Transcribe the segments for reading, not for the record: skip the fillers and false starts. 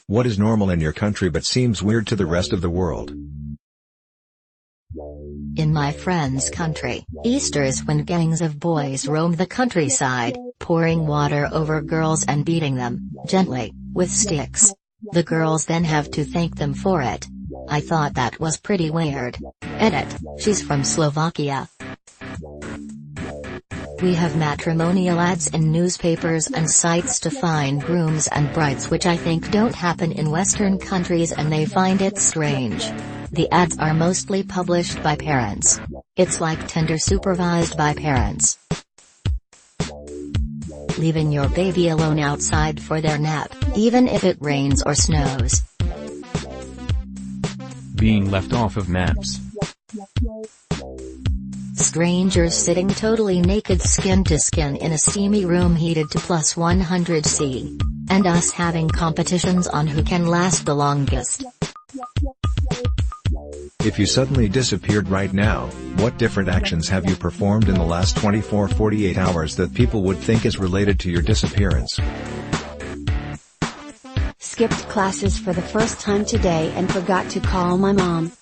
What is normal in your country but seems weird to the rest of the world? In my friend's country, Easter is when gangs of boys roam the countryside, pouring water over girls and beating them, gently, with sticks. The girls then have to thank them for it. I thought that was pretty weird. Edit, she's from Slovakia. We have matrimonial ads in newspapers and sites to find grooms and brides, which I think don't happen in Western countries, and they find it strange. The ads are mostly published by parents. It's like Tinder supervised by parents. Leaving your baby alone outside for their nap, even if it rains or snows. Being left off of maps. Strangers sitting totally naked skin to skin in a steamy room heated to +100°C. And us having competitions on who can last the longest. If you suddenly disappeared right now, what different actions have you performed in the last 24-48 hours that people would think is related to your disappearance? Skipped classes for the first time today and forgot to call my mom.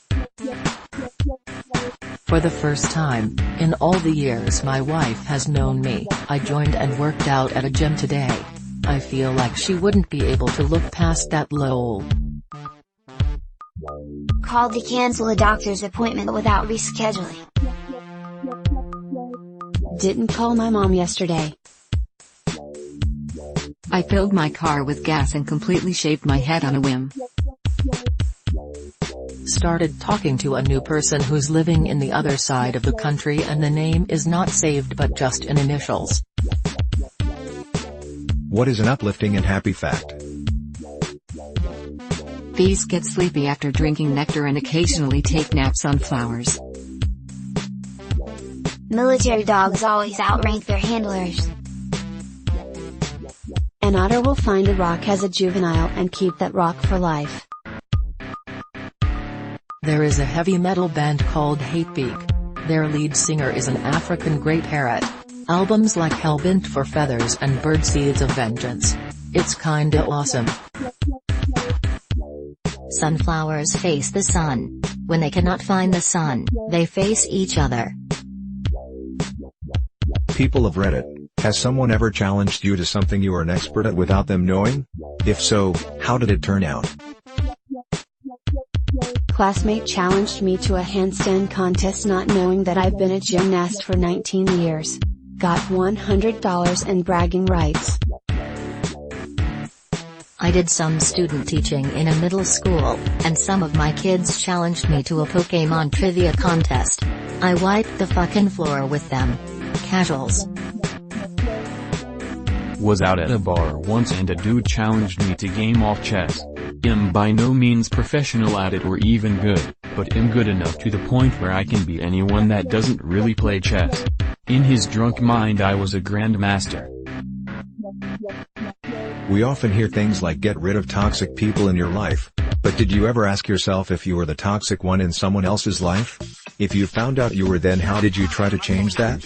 For the first time, in all the years my wife has known me, I joined and worked out at a gym today. I feel like she wouldn't be able to look past that lol. Called to cancel a doctor's appointment without rescheduling. Didn't call my mom yesterday. I filled my car with gas and completely shaved my head on a whim. Started talking to a new person who's living in the other side of the country and the name is not saved but just in initials. What is an uplifting and happy fact? Bees get sleepy after drinking nectar and occasionally take naps on flowers. Military dogs always outrank their handlers. An otter will find a rock as a juvenile and keep that rock for life. There is a heavy metal band called Hatebeak. Their lead singer is an African grey parrot. Albums like Hellbent for Feathers and Birdseeds of Vengeance. It's kinda awesome. Sunflowers face the sun. When they cannot find the sun, they face each other. People of Reddit, has someone ever challenged you to something you are an expert at without them knowing? If so, how did it turn out? Classmate challenged me to a handstand contest not knowing that I've been a gymnast for 19 years. Got $100 and bragging rights. I did some student teaching in a middle school, and some of my kids challenged me to a Pokemon trivia contest. I wiped the fucking floor with them. Casuals. Was out at a bar once and a dude challenged me to game off chess. I'm by no means professional at it or even good, but am good enough to the point where I can beat anyone that doesn't really play chess. In his drunk mind I was a grandmaster. We often hear things like get rid of toxic people in your life, but did you ever ask yourself if you were the toxic one in someone else's life? If you found out you were, then how did you try to change that?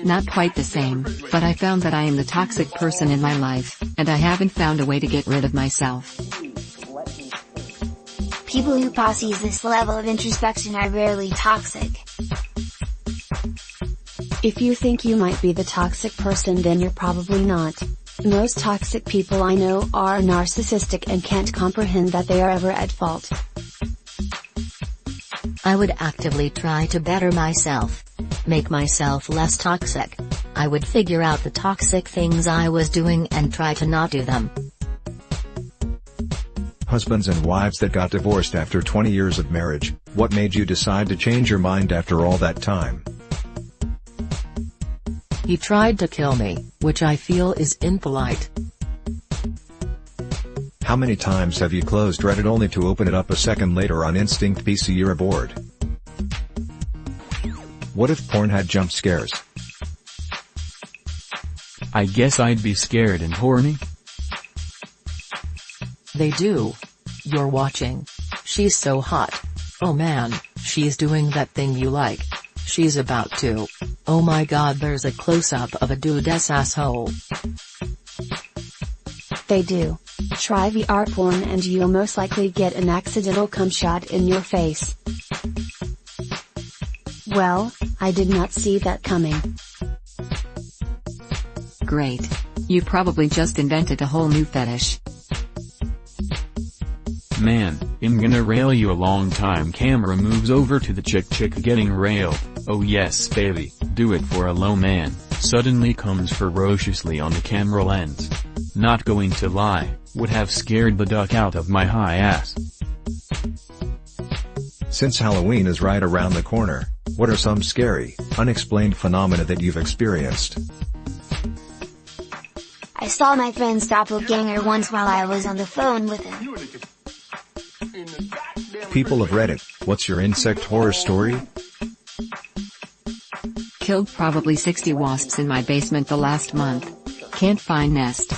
Not quite the same, but I found that I am the toxic person in my life, and I haven't found a way to get rid of myself. People who possess this level of introspection are rarely toxic. If you think you might be the toxic person, then you're probably not. Most toxic people I know are narcissistic and can't comprehend that they are ever at fault. I would actively try to better myself. Make myself less toxic. I would figure out the toxic things I was doing and try to not do them. Husbands and wives that got divorced after 20 years of marriage, what made you decide to change your mind after all that time? He tried to kill me, which I feel is impolite. How many times have you closed Reddit only to open it up a second later on instinct PC you're bored? What if porn had jump scares? I guess I'd be scared and horny. They do. You're watching. She's so hot. Oh man, she's doing that thing you like. She's about to. Oh my god, there's a close-up of a dude's asshole. they do. Try VR porn and you'll most likely get an accidental cum shot in your face. Well, I did not see that coming. Great. You probably just invented a whole new fetish. Man, I'm gonna rail you a long time. Camera moves over to the chick getting railed. Oh yes baby, do it for a low man, suddenly comes ferociously on the camera lens. Not going to lie, would have scared the duck out of my high ass. Since Halloween is right around the corner, what are some scary, unexplained phenomena that you've experienced? I saw my friend's doppelganger once while I was on the phone with him. People of Reddit, what's your insect horror story? Killed probably 60 wasps in my basement the last month. Can't find nest.